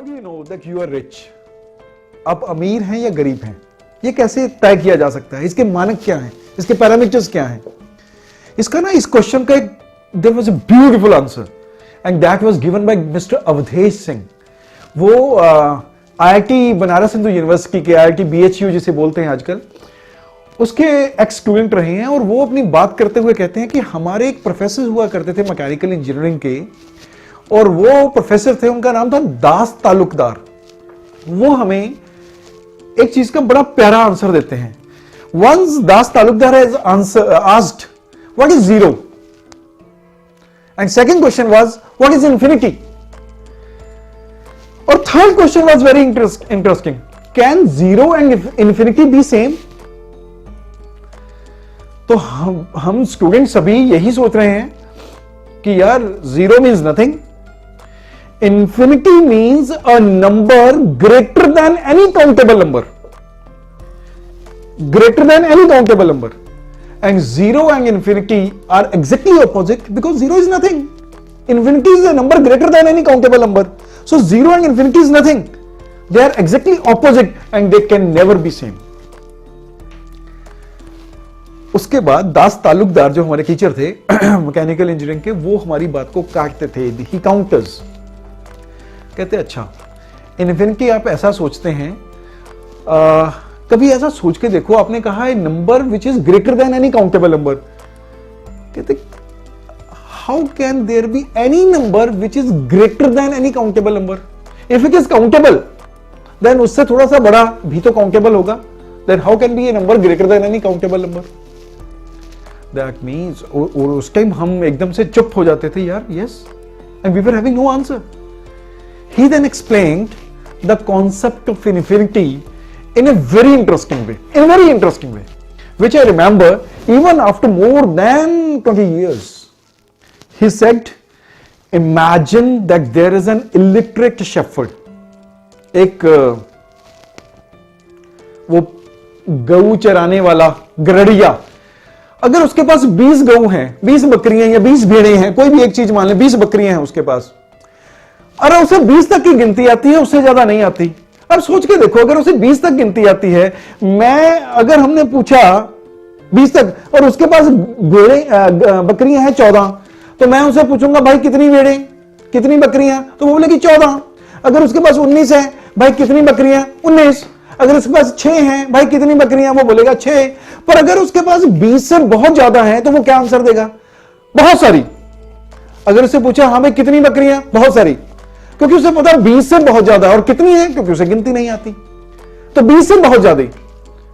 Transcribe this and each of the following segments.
How do you know that you are rich? आप अमीर हैं या गरीब हैं, ये कैसे तय किया जा सकता है? इसके मानक क्या हैं, इसके पैरामीटर्स क्या हैं? इसका ना, इस क्वेश्चन का एक there was a beautiful answer and that was given by mister Awadhesh Singh. वो आईआईटी बनारस हिंदू यूनिवर्सिटी के, आईआईटी बीएचयू जिसे बोलते हैं आजकल, उसके एक्स स्टूडेंट रहे हैं। और वो अपनी बात करते हुए कहते हैं कि हमारे एक प्रोफेसर हुआ करते थे मैकेनिकल इंजीनियरिंग के, और वो प्रोफेसर थे, उनका नाम था दास तालुकदार। वो हमें एक चीज का बड़ा प्यारा आंसर देते हैं। Once Das Talukdar has asked what is zero, and second question was what is infinity, और third question was very interesting, can zero and infinity be same? तो हम स्टूडेंट सभी यही सोच रहे हैं कि यार zero means nothing, infinity means a number greater than any countable number, greater than any countable number, and zero and infinity are exactly opposite because zero is nothing, infinity is a number greater than any countable number, so zero and infinity is nothing, they are exactly opposite and they can never be same. उसके बाद दास तालुकदार जो हमारे teacher थे mechanical engineering के, वो हमारी बात को काटते थे। ही काउंटर्स कहते अच्छा, इन्फिनिटी आप ऐसा सोचते हैं, कभी ऐसा सोच के देखो, आपने कहा है number which is greater than any countable number. कहते how can there be any number which is greater than any countable number? If it is countable then उससे थोड़ा सा बड़ा भी तो काउंटेबल होगा, then how can be a number greater than any countable number? That means, और उस time हम एकदम से चुप हो जाते थे यार, yes, and we were having no answer. He then explained the concept of infinity in a very interesting way, which I remember even after more than 20 years. He said, imagine that there is an illiterate shepherd. एक वो गऊ चराने वाला गरड़िया, अगर उसके पास 20 गऊ हैं, 20 बकरियां या 20 भेड़ें हैं, कोई भी एक चीज मान ले, 20 बकरियां हैं उसके पास, अरे उसे 20 तक की गिनती आती है, उससे ज्यादा नहीं आती। अब सोच के देखो, अगर उसे 20 तक गिनती आती है, अगर हमने पूछा 20 तक और उसके पास बकरियां हैं 14, तो मैं उसे पूछूंगा भाई कितनी भेड़ें, कितनी बकरियां, तो वो बोलेगी 14। अगर उसके पास 19 है, भाई कितनी बकरियां, 19। अगर उसके पास 6 हैं, भाई कितनी बकरियां, वो बोलेगा 6। पर अगर उसके पास 20 से बहुत ज्यादा है, तो वो क्या आंसर देगा? बहुत सारी। अगर उसे पूछा हाँ भाई कितनी बकरियां, बहुत सारी, क्योंकि उसे पता 20 से बहुत ज्यादा, और कितनी है क्योंकि उसे गिनती नहीं आती, तो 20 से बहुत ज्यादा,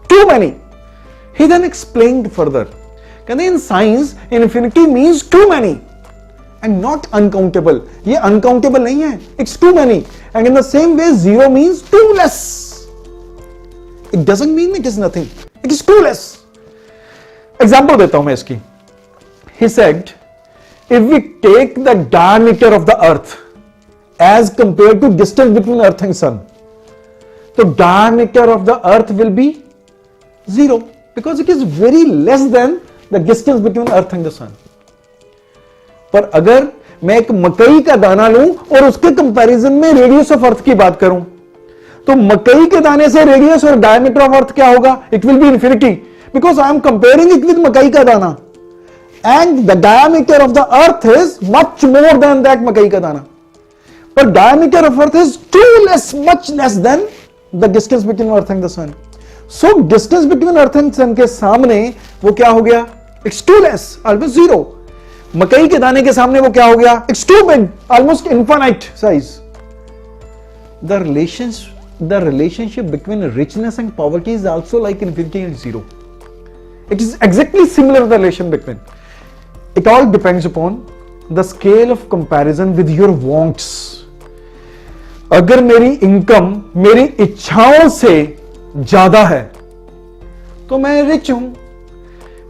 too many. He then explained further, कहते in science infinity means too many and not uncountable. ये अनकाउंटेबल नहीं है, it's too many, and in the same way zero means too less, it doesn't mean it is nothing, it is too less. Example देता हूं मैं इसकी। He said, if we take the diameter of the earth as compared to distance between earth and sun, so diameter of the earth will be 0 because it is very less than the distance between earth and the sun. पर अगर मैं एक मकई का दाना लूं और उसके कंपैरिजन में रेडियस ऑफ अर्थ की बात करूं, तो मकई के दाने से रेडियस और डायमीटर ऑफ अर्थ क्या होगा? It will be infinity, because I am comparing it with मकई का दाना, and the diameter of the earth is much more than that मकई का दाना. But diameter of earth is much less than the distance between earth and the sun. So distance between earth and sun के सामने वो क्या हो गया? It's too less, almost zero. मकई के दाने के सामने वो क्या हो गया? It's too big, almost infinite size. The relationship between richness and poverty is also like infinity and zero. It is exactly similar to the relation between. It all depends upon the scale of comparison with your wants. अगर मेरी income मेरी इच्छाओं से ज्यादा है तो मैं rich हूं,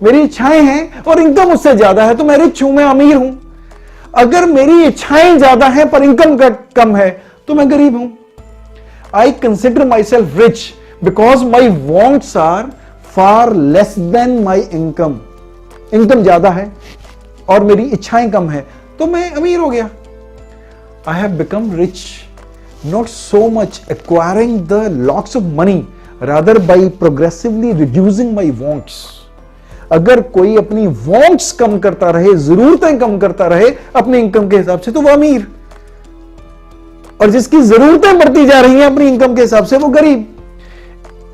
मेरी इच्छाएं हैं और इनकम उससे ज्यादा है तो मैं रिच हूं, मैं अमीर हूं. अगर मेरी इच्छाएं ज्यादा हैं पर इनकम कम है तो मैं गरीब हूं. I consider myself rich because my wants are far less than my income. Income ज्यादा है और मेरी इच्छाएं कम है तो मैं अमीर हो गया. I have become rich not so much acquiring the lots of money, rather by progressively reducing my wants. अगर कोई अपनी wants कम करता रहे, जरूरतें कम करता रहे अपने इनकम के हिसाब से, तो वो अमीर, और जिसकी जरूरतें बढ़ती जा रही हैं अपनी इनकम के हिसाब से, वो गरीब।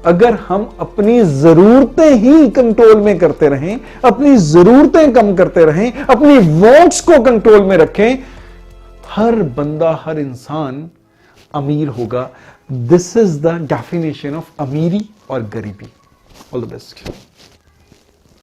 अगर हम अपनी जरूरतें ही कंट्रोल में करते रहें, अपनी जरूरतें कम करते रहें, अपनी वॉन्ट्स को कंट्रोल में रखें, हर बंदा, हर इंसान अमीर होगा। This is the definition of अमीरी और गरीबी। All the best.